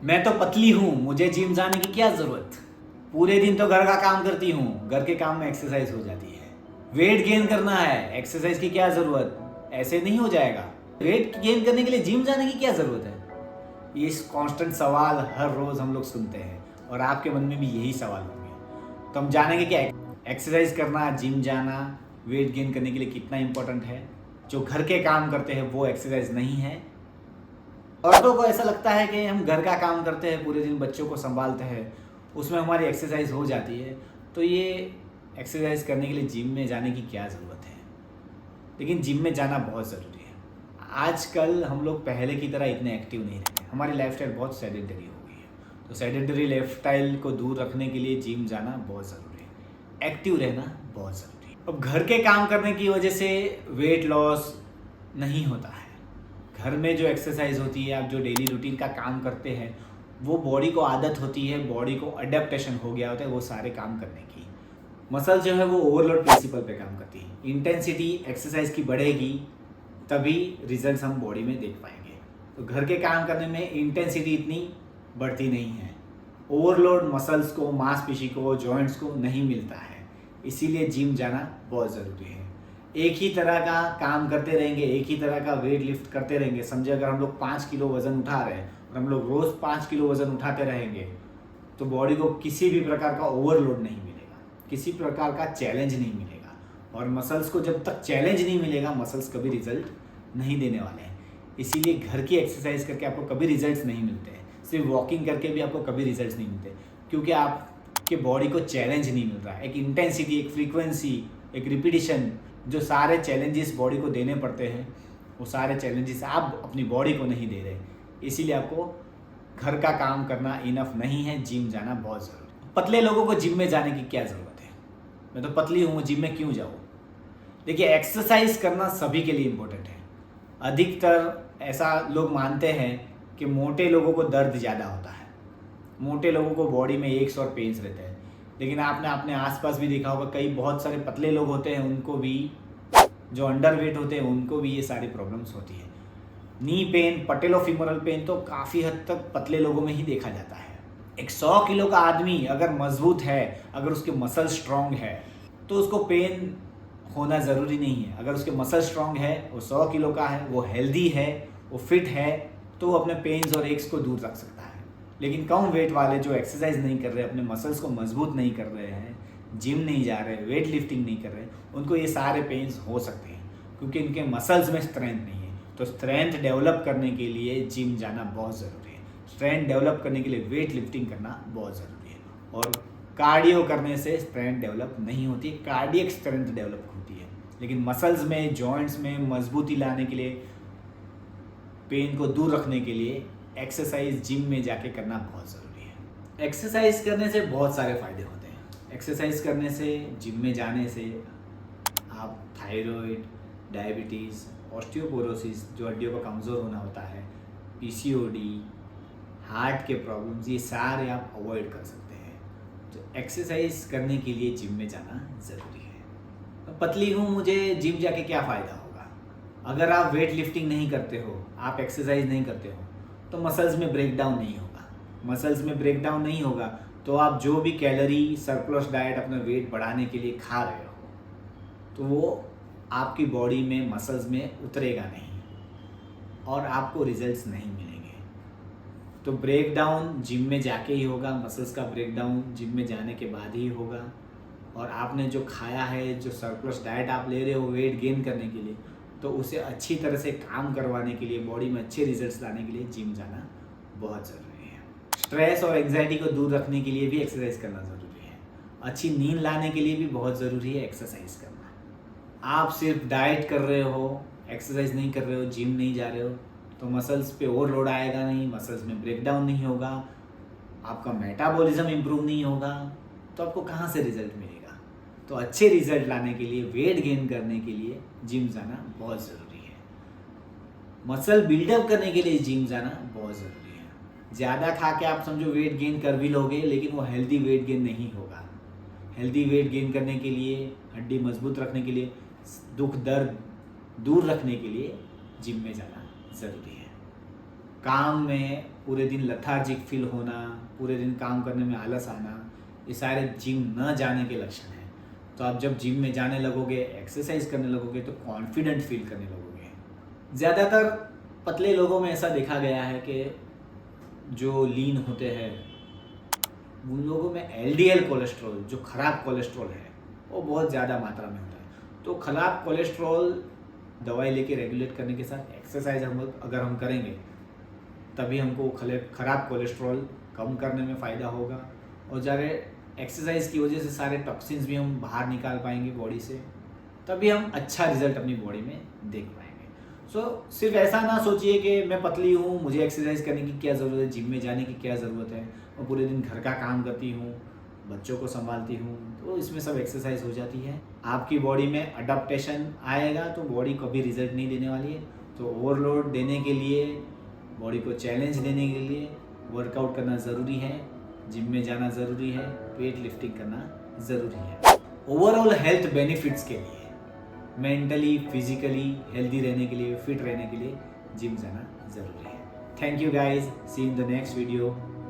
मैं तो पतली हूँ, मुझे जिम जाने की क्या ज़रूरत। पूरे दिन तो घर का काम करती हूँ, घर के काम में एक्सरसाइज हो जाती है। वेट गेन करना है, एक्सरसाइज की क्या ज़रूरत, ऐसे नहीं हो जाएगा। वेट गेन करने के लिए जिम जाने की क्या ज़रूरत है। ये कांस्टेंट सवाल हर रोज़ हम लोग सुनते हैं और आपके मन में भी यही सवाल होंगे। तो हम जानेंगे कि एक्सरसाइज करना, जिम जाना वेट गेन करने के लिए कितना इंपॉर्टेंट है। जो घर के काम करते हैं वो एक्सरसाइज नहीं है। औरतों को ऐसा लगता है कि हम घर का काम करते हैं, पूरे दिन बच्चों को संभालते हैं, उसमें हमारी एक्सरसाइज हो जाती है, तो ये एक्सरसाइज करने के लिए जिम में जाने की क्या ज़रूरत है। लेकिन जिम में जाना बहुत ज़रूरी है। आजकल हम लोग पहले की तरह इतने एक्टिव नहीं रहते, हमारी लाइफस्टाइल बहुत सेडेंटरी हो गई है। तो सेडेंटरी लाइफस्टाइल को दूर रखने के लिए जिम जाना बहुत ज़रूरी है, एक्टिव रहना बहुत ज़रूरी है। अब घर के काम करने की वजह से वेट लॉस नहीं होता है। घर में जो एक्सरसाइज होती है, आप जो डेली रूटीन का काम करते हैं, वो बॉडी को आदत होती है, बॉडी को अडेप्टेशन हो गया होता है वो सारे काम करने की। मसल जो है वो ओवरलोड प्रिंसिपल पे काम करती है। इंटेंसिटी एक्सरसाइज की बढ़ेगी तभी रिजल्ट्स हम बॉडी में देख पाएंगे। तो घर के काम करने में इंटेंसिटी इतनी बढ़ती नहीं है, ओवरलोड मसल्स को, मांसपेशी को, जॉइंट्स को नहीं मिलता है। इसीलिए जिम जाना बहुत ज़रूरी है। एक ही तरह का काम करते रहेंगे, एक ही तरह का वेट लिफ्ट करते रहेंगे। समझे अगर हम लोग 5 किलो वजन उठा रहे हैं और हम लोग रोज़ 5 किलो वजन उठाते रहेंगे तो बॉडी को किसी भी प्रकार का ओवरलोड नहीं मिलेगा, किसी प्रकार का चैलेंज नहीं मिलेगा। और मसल्स को जब तक चैलेंज नहीं मिलेगा, मसल्स कभी रिजल्ट नहीं देने वाले हैं। इसीलिए घर की एक्सरसाइज करके आपको कभी रिजल्ट्स नहीं मिलते हैं, सिर्फ वॉकिंग करके भी आपको कभी रिजल्ट्स नहीं मिलते, क्योंकि आपके बॉडी को चैलेंज नहीं मिल रहा है। एक इंटेंसिटी, एक फ्रीक्वेंसी, एक रिपीटिशन, जो सारे चैलेंजेस बॉडी को देने पड़ते हैं, वो सारे चैलेंजेस आप अपनी बॉडी को नहीं दे रहे। इसीलिए आपको घर का काम करना इनफ नहीं है, जिम जाना बहुत ज़रूरी है। पतले लोगों को जिम में जाने की क्या ज़रूरत है। मैं तो पतली हूँ, जिम में क्यों जाऊँ। देखिए, एक्सरसाइज करना सभी के लिए इम्पोर्टेंट है। अधिकतर ऐसा लोग मानते हैं कि मोटे लोगों को दर्द ज़्यादा होता है, मोटे लोगों को बॉडी में एक्स और पेन्स रहते हैं। लेकिन आपने अपने आसपास भी देखा होगा, कई बहुत सारे पतले लोग होते हैं, उनको भी, जो अंडर वेट होते हैं, उनको भी ये सारी प्रॉब्लम्स होती है। नी पेन, पटेलोफिमोरल पेन तो काफ़ी हद तक पतले लोगों में ही देखा जाता है। एक 100 किलो का आदमी अगर मजबूत है, अगर उसके मसल स्ट्रांग है, तो उसको पेन होना ज़रूरी नहीं है। अगर उसके मसल स्ट्रांग है, वो 100 किलो का है, वो हेल्दी है, वो फिट है, तो वो अपने पेन्स और एक्स को दूर रख सकता है। लेकिन कम वेट वाले जो एक्सरसाइज नहीं कर रहे, अपने मसल्स को मजबूत नहीं कर रहे हैं, जिम नहीं जा रहे, वेट लिफ्टिंग नहीं कर रहे, उनको ये सारे पेन्स हो सकते हैं, क्योंकि इनके मसल्स में स्ट्रेंथ नहीं है। तो स्ट्रेंथ डेवलप करने के लिए जिम जाना बहुत ज़रूरी है। स्ट्रेंथ डेवलप करने के लिए वेट लिफ्टिंग करना बहुत ज़रूरी है। और कार्डियो करने से स्ट्रेंथ डेवलप नहीं होती, कार्डियक स्ट्रेंथ डेवलप होती है। लेकिन मसल्स में, जॉइंट्स में मजबूती लाने के लिए, पेन को दूर रखने के लिए एक्सरसाइज जिम में जाके करना बहुत ज़रूरी है। एक्सरसाइज करने से बहुत सारे फ़ायदे होते हैं। एक्सरसाइज करने से, जिम में जाने से आप थायराइड, डायबिटीज़, ऑस्टियोपोरोसिस, जो हड्डियों का कमज़ोर होना होता है, पीसीओडी, हार्ट के प्रॉब्लम्स, ये सारे आप अवॉइड कर सकते हैं। तो एक्सरसाइज करने के लिए जिम में जाना ज़रूरी है। पतली हूँ, मुझे जिम जाके क्या फ़ायदा होगा। अगर आप वेट लिफ्टिंग नहीं करते हो, आप एक्सरसाइज नहीं करते हो, तो मसल्स में ब्रेक डाउन नहीं होगा। मसल्स में ब्रेक डाउन नहीं होगा तो आप जो भी कैलोरी सरप्लस डाइट अपना वेट बढ़ाने के लिए खा रहे हो, तो वो आपकी बॉडी में, मसल्स में उतरेगा नहीं और आपको रिजल्ट्स नहीं मिलेंगे। तो ब्रेक डाउन जिम में जाके ही होगा, मसल्स का ब्रेक डाउन जिम में जाने के बाद ही होगा। और आपने जो खाया है, जो सरप्लस डाइट आप ले रहे हो वेट गेन करने के लिए, तो उसे अच्छी तरह से काम करवाने के लिए, बॉडी में अच्छे रिजल्ट्स लाने के लिए जिम जाना बहुत ज़रूरी है। स्ट्रेस और एंग्जाइटी को दूर रखने के लिए भी एक्सरसाइज करना ज़रूरी है। अच्छी नींद लाने के लिए भी बहुत ज़रूरी है एक्सरसाइज करना। आप सिर्फ डाइट कर रहे हो, एक्सरसाइज नहीं कर रहे हो, जिम नहीं जा रहे हो, तो मसल्स पे ओवरलोड आएगा नहीं, मसल्स में ब्रेक डाउन नहीं होगा, आपका मेटाबॉलिज्म इम्प्रूव नहीं होगा, तो आपको कहाँ से रिजल्ट मिलेगा। तो अच्छे रिजल्ट लाने के लिए, वेट गेन करने के लिए जिम जाना बहुत ज़रूरी है। मसल बिल्डअप करने के लिए जिम जाना बहुत ज़रूरी है। ज़्यादा खा के आप समझो वेट गेन कर भी लोगे, लेकिन वो हेल्दी वेट गेन नहीं होगा। हेल्दी वेट गेन करने के लिए, हड्डी मजबूत रखने के लिए, दुख दर्द दूर रखने के लिए जिम में जाना ज़रूरी है। काम में पूरे दिन लथार्जिक फील होना, पूरे दिन काम करने में आलस आना, ये सारे जिम न जाने के लक्षण हैं। तो आप जब जिम में जाने लगोगे, एक्सरसाइज करने लगोगे तो कॉन्फिडेंट फील करने लगोगे। ज़्यादातर पतले लोगों में ऐसा देखा गया है कि जो लीन होते हैं उन लोगों में एलडीएल कोलेस्ट्रॉल, जो खराब कोलेस्ट्रॉल है, वो बहुत ज़्यादा मात्रा में होता है। तो खराब कोलेस्ट्रॉल दवाई लेके रेगुलेट करने के साथ एक्सरसाइज अगर हम करेंगे तभी हमको खराब कोलेस्ट्रॉल कम करने में फ़ायदा होगा, और ज़्यादा एक्सरसाइज की वजह से सारे टॉक्सिन्स भी हम बाहर निकाल पाएंगे बॉडी से, तभी हम अच्छा रिजल्ट अपनी बॉडी में देख पाएंगे। सिर्फ ऐसा ना सोचिए कि मैं पतली हूँ, मुझे एक्सरसाइज करने की क्या ज़रूरत है, जिम में जाने की क्या ज़रूरत है, मैं पूरे दिन घर का काम करती हूँ, बच्चों को संभालती हूँ, तो इसमें सब एक्सरसाइज हो जाती है। आपकी बॉडी में अडॉप्टेशन आएगा तो बॉडी कभी रिजल्ट नहीं देने वाली है। तो ओवरलोड देने के लिए, बॉडी को चैलेंज देने के लिए वर्कआउट करना ज़रूरी है, जिम में जाना ज़रूरी है, वेट लिफ्टिंग करना ज़रूरी है। ओवरऑल हेल्थ बेनिफिट्स के लिए, मेंटली फिजिकली हेल्दी रहने के लिए, फिट रहने के लिए जिम जाना ज़रूरी है। Thank you guys, see in the next video.